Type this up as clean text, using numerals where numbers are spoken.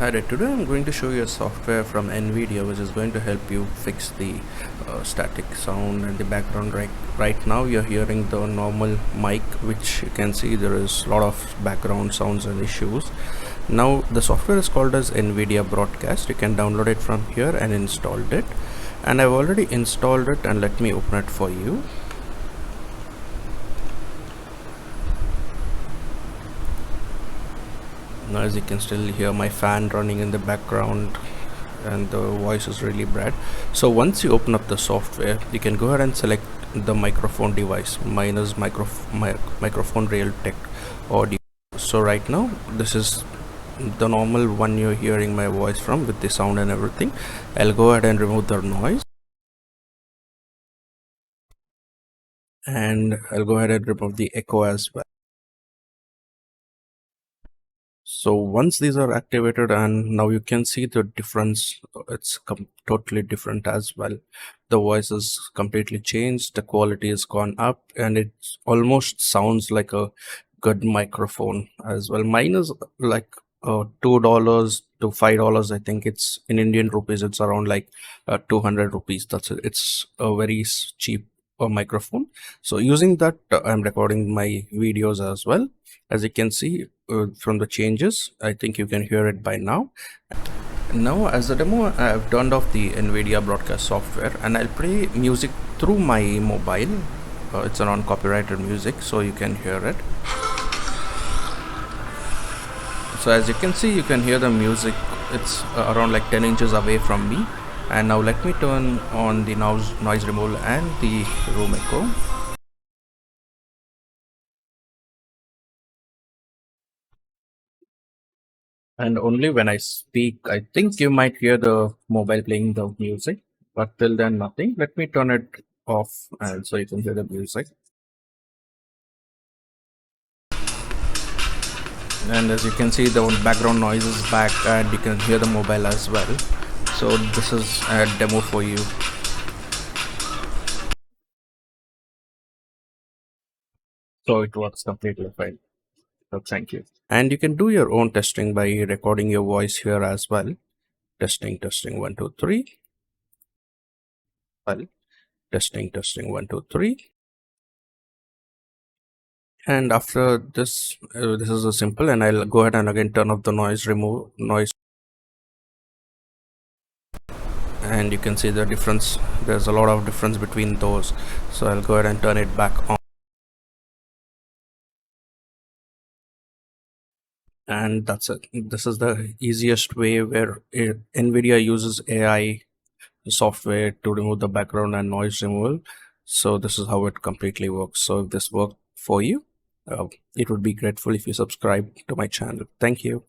Hi there. Today I'm going to show you a software from Nvidia which is going to help you fix the static sound and the background. Right now you're hearing the normal mic, which you can see there is a lot of background sounds and issues. Now the software is called as Nvidia Broadcast. You can download it from here and installed it, and I've already installed it, and let me open it for you. Now as you can still hear my fan running in the background, and the voice is really bright. So once you open up the software, you can go ahead and select the microphone device. Mine is microphone Realtek audio. So right now this is the normal one you're hearing my voice from, with the sound and everything. I'll go ahead and remove the noise, and I'll go ahead and remove the echo as well. So once these are activated, and now you can see the difference, it's totally different as well. The voice is completely changed, the quality has gone up, and it almost sounds like a good microphone as well. Mine is like $2 to $5. I think it's in Indian rupees, it's around like 200 rupees. That's it. It's a very cheap microphone. So using that, I'm recording my videos as well. As you can see from the changes, I think you can hear it by now. Now as a demo, I've turned off the Nvidia broadcast software, and I'll play music through my mobile. It's a non-copyrighted music, so you can hear it. So as you can see, you can hear the music. It's around like 10 inches away from me. And now let me turn on the noise removal and the room echo. And only when I speak, I think you might hear the mobile playing the music, but till then nothing. Let me turn it off, and so you can hear the music. And as you can see, the background noise is back, and you can hear the mobile as well. So this is a demo for you. So it works completely fine. So thank you. And you can do your own testing by recording your voice here as well. Testing 1 2 3. Well, testing 1 2 3. And after this, this is a simple, and I'll go ahead and again turn off the remove noise, and you can see the difference. There's a lot of difference between those, so I'll go ahead and turn it back on. And that's it. This is the easiest way where Nvidia uses AI software to remove the background and noise removal. So this is how it completely works. So if this worked for you, it would be grateful if you subscribe to my channel. Thank you.